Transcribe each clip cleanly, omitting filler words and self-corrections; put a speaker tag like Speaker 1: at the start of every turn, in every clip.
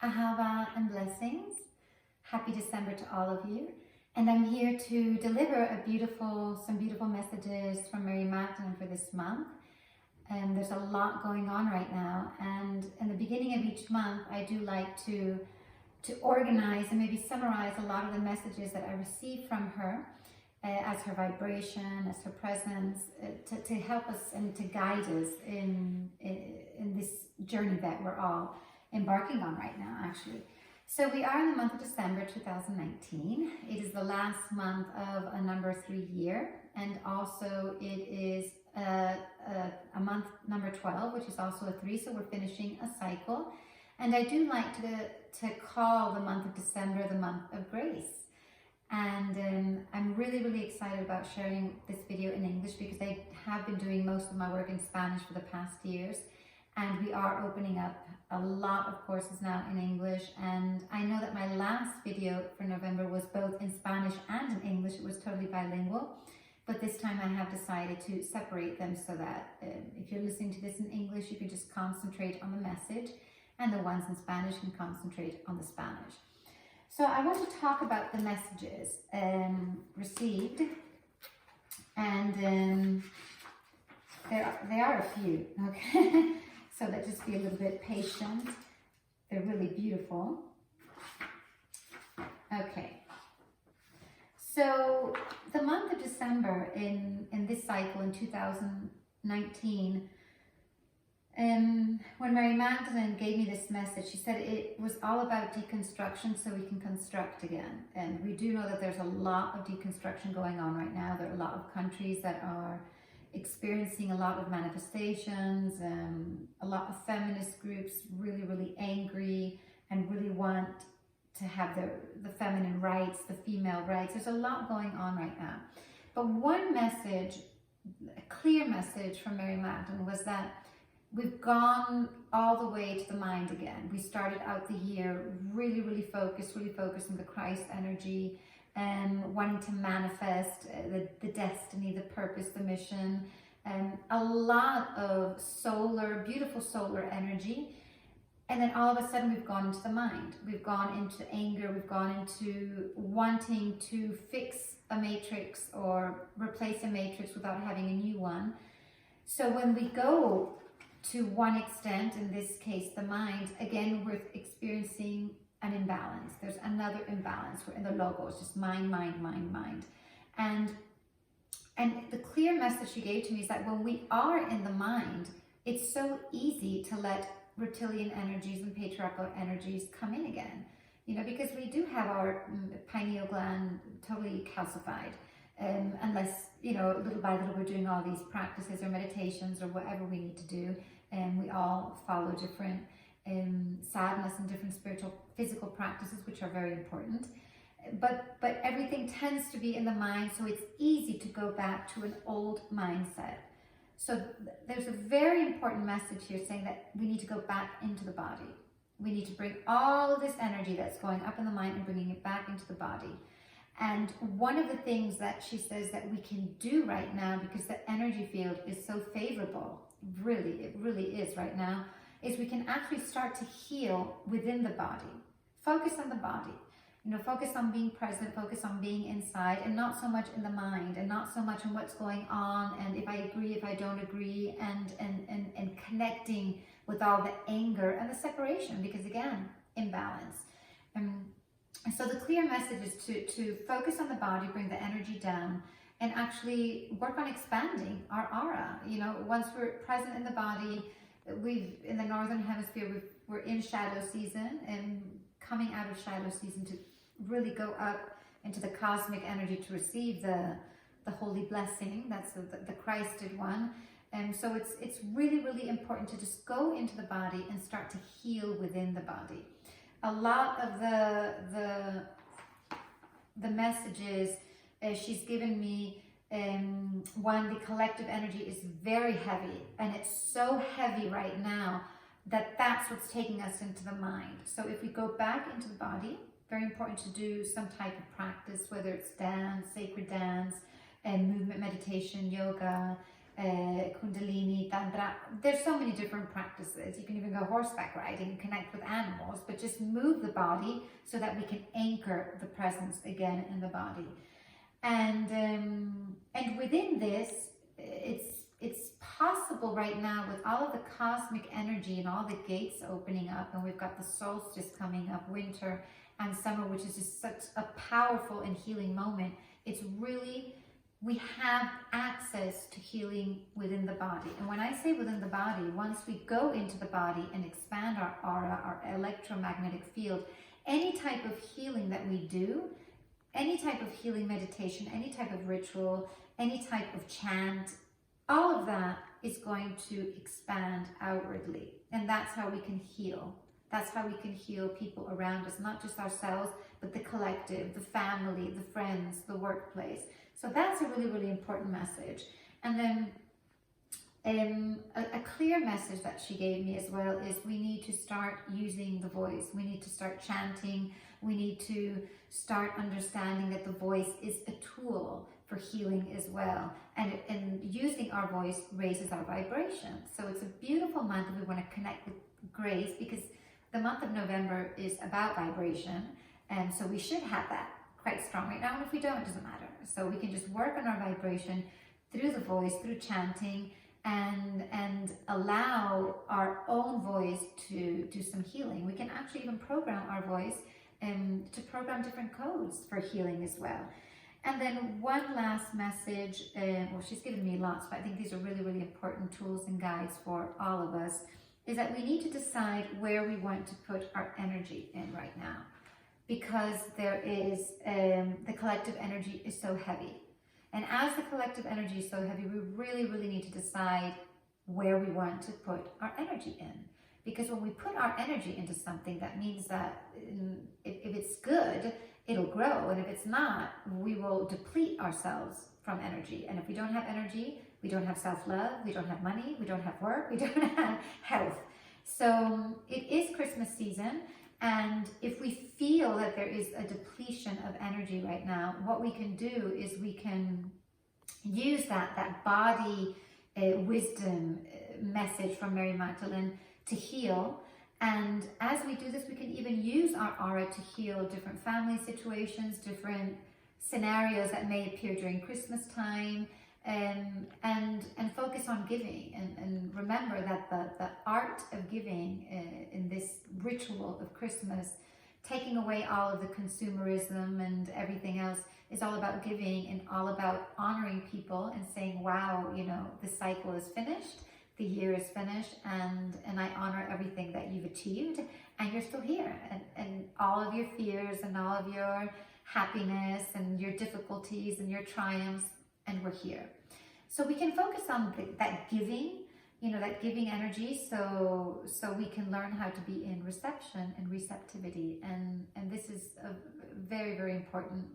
Speaker 1: Ahava and blessings. Happy December to all of you. And I'm here to deliver some beautiful messages from Mary Magdalene for this month. And there's a lot going on right now. And in the beginning of each month, I do like to organize and maybe summarize a lot of the messages that I receive from her as her vibration, as her presence, to help us and to guide us in this journey that we're all embarking on right now, actually. So we are in the month of December 2019. It is the last month of a number 3 year, and also it is a month number 12, which is also a 3, so we're finishing a cycle. And I do like to call the month of December the month of grace. And I'm really excited about sharing this video in English because I have been doing most of my work in Spanish for the past years. And we are opening up a lot of courses now in English. And I know that my last video for November was both in Spanish and in English. It was totally bilingual. But this time I have decided to separate them so that if you're listening to this in English, you can just concentrate on the message. And the ones in Spanish can concentrate on the Spanish. So I want to talk about the messages received. And there are a few, okay? So let's just be a little bit patient. They're really beautiful. Okay. So the month of December in this cycle in 2019, when Mary Magdalene gave me this message, she said it was all about deconstruction so we can construct again. And we do know that there's a lot of deconstruction going on right now. There are a lot of countries that are experiencing a lot of manifestations, a lot of feminist groups really angry and really want to have the feminine rights, the female rights. There's a lot going on right now. But one message, a clear message from Mary Magdalene was that we've gone all the way to the mind again. We started out the year really focused on the Christ energy, wanting to manifest the destiny, the purpose, the mission, a lot of beautiful solar energy. And then all of a sudden we've gone into the mind. We've gone into anger. We've gone into wanting to fix a matrix or replace a matrix without having a new one. So when we go to one extent, in this case, the mind, again, we're experiencing an imbalance. There's another imbalance. We're in the logos, just mind. And the clear message she gave to me is that when we are in the mind, it's so easy to let reptilian energies and patriarchal energies come in again. You know, because we do have our pineal gland totally calcified. Unless, you know, little by little we're doing all these practices or meditations or whatever we need to do. And we all follow different sadness and different spiritual, physical practices, which are very important. But everything tends to be in the mind, so it's easy to go back to an old mindset. So there's a very important message here saying that we need to go back into the body. We need to bring all of this energy that's going up in the mind and bringing it back into the body. And one of the things that she says that we can do right now, because the energy field is so favorable, it really is right now, is we can actually start to heal within the body. Focus on the body. You know, focus on being present, focus on being inside, and not so much in the mind, and not so much on what's going on, and if I agree, if I don't agree, and connecting with all the anger and the separation, because again, imbalance. So the clear message is to focus on the body, bring the energy down, and actually work on expanding our aura. You know, once we're present in the body, in the Northern Hemisphere, we're in shadow season and coming out of shadow season to really go up into the cosmic energy to receive the holy blessing. That's the Christed one. And so it's really important to just go into the body and start to heal within the body. A lot of the messages she's given me, the collective energy is very heavy, and it's so heavy right now that that's what's taking us into the mind. So if we go back into the body, very important to do some type of practice, whether it's dance, sacred dance, and movement meditation, yoga, Kundalini, Tantra. There's so many different practices. You can even go horseback riding, connect with animals, but just move the body so that we can anchor the presence again in the body. And within this, it's possible right now with all of the cosmic energy and all the gates opening up, and we've got the solstice coming up, winter and summer, which is just such a powerful and healing moment. It's really, we have access to healing within the body. And when I say within the body, once we go into the body and expand our aura, our electromagnetic field, any type of healing that we do, any type of healing meditation, any type of ritual, any type of chant, all of that is going to expand outwardly. And that's how we can heal. That's how we can heal people around us, not just ourselves, but the collective, the family, the friends, the workplace. So that's a really, really important message. And then a clear message that she gave me as well is we need to start using the voice. We need to start chanting. We need to start understanding that the voice is a tool for healing as well. And using our voice raises our vibration. So it's a beautiful month if we want to connect with grace, because the month of November is about vibration. And so we should have that quite strong right now. And if we don't, it doesn't matter. So we can just work on our vibration through the voice, through chanting, and allow our own voice to do some healing. We can actually even program our voice to program different codes for healing as well. And then one last message, well, she's given me lots, but I think these are really, really important tools and guides for all of us, is that we need to decide where we want to put our energy in right now. Because there is, the collective energy is so heavy. And as the collective energy is so heavy, we really, really need to decide where we want to put our energy in. Because when we put our energy into something, that means that if it's good, it'll grow. And if it's not, we will deplete ourselves from energy. And if we don't have energy, we don't have self-love, we don't have money, we don't have work, we don't have health. So it is Christmas season. And if we feel that there is a depletion of energy right now, what we can do is we can use that body wisdom message from Mary Magdalene to heal. And as we do this, we can even use our aura to heal different family situations, different scenarios that may appear during Christmas time, and focus on giving, and remember that the art of giving in this ritual of Christmas, taking away all of the consumerism and everything else, is all about giving and all about honoring people and saying, wow, you know, the cycle is finished, the year is finished, and I honor everything that you've achieved, and you're still here, and all of your fears and all of your happiness and your difficulties and your triumphs, and we're here. So we can focus on that giving, you know, that giving energy, so we can learn how to be in reception and receptivity. And this is a very, very important,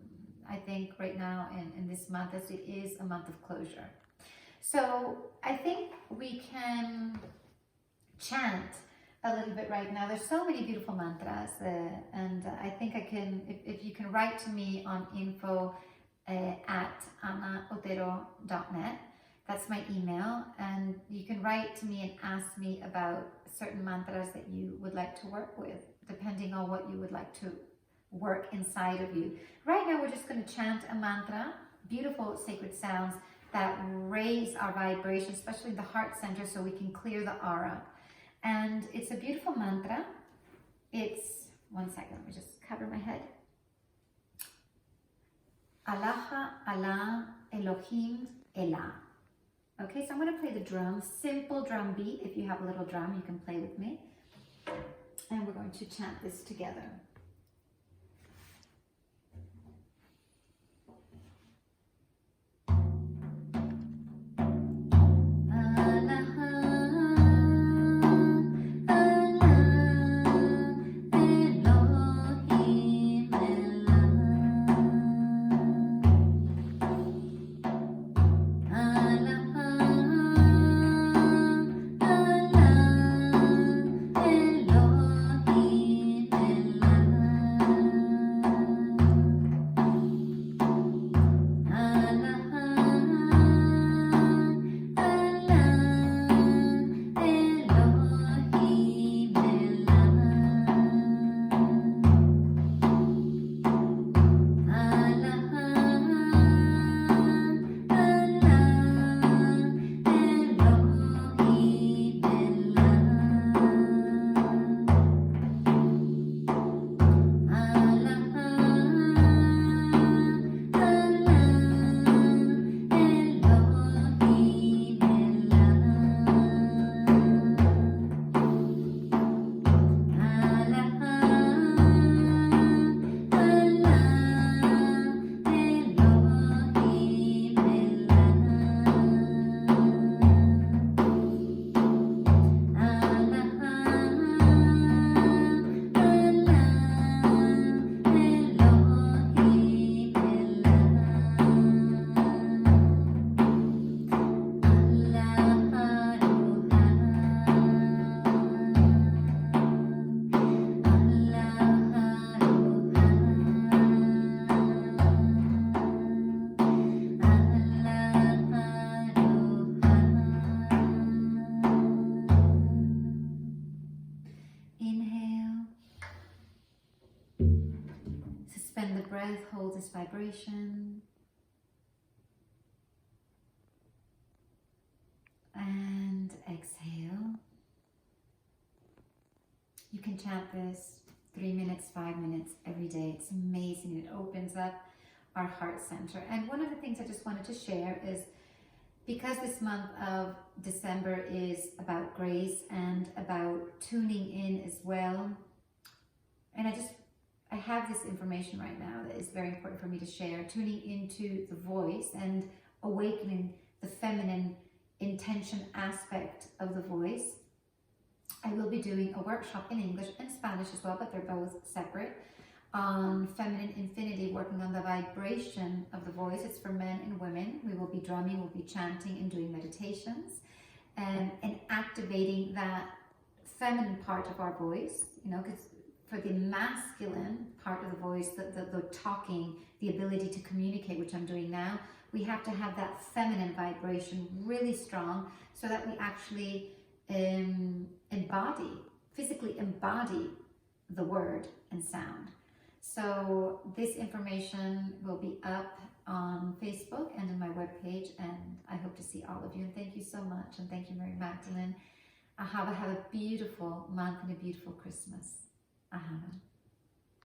Speaker 1: I think, right now in this month, as it is a month of closure. So I think we can chant a little bit right now. There's so many beautiful mantras, and I think I can, if you can write to me on info at anaotero.net. That's my email, and you can write to me and ask me about certain mantras that you would like to work with, depending on what you would like to work inside of you. Right now, we're just going to chant a mantra, beautiful sacred sounds that raise our vibration, especially the heart center, so we can clear the aura. And it's a beautiful mantra. It's, one second, let me just cover my head. Allah, Allah, Elohim, Elah. Okay, so I'm going to play the drum, simple drum beat. If you have a little drum, you can play with me. And we're going to chant this together. Elohim, Elah. Suspend the breath, hold this vibration. And exhale. You can chant this 3 minutes, 5 minutes every day. It's amazing. It opens up our heart center. And one of the things I just wanted to share is, because this month of December is about grace and about tuning in as well, and I have this information right now that is very important for me to share, tuning into the voice and awakening the feminine intention aspect of the voice. I will be doing a workshop in English and Spanish as well, but they're both separate, on feminine infinity, working on the vibration of the voice. It's for men and women. We will be drumming, we'll be chanting and doing meditations, and activating that feminine part of our voice, you know, because for the masculine part of the voice, the talking, the ability to communicate, which I'm doing now, we have to have that feminine vibration really strong so that we actually physically embody the word and sound. So this information will be up on Facebook and on my webpage, and I hope to see all of you. And thank you so much, and thank you, Mary Magdalene. Have a beautiful month and a beautiful Christmas. Ahana.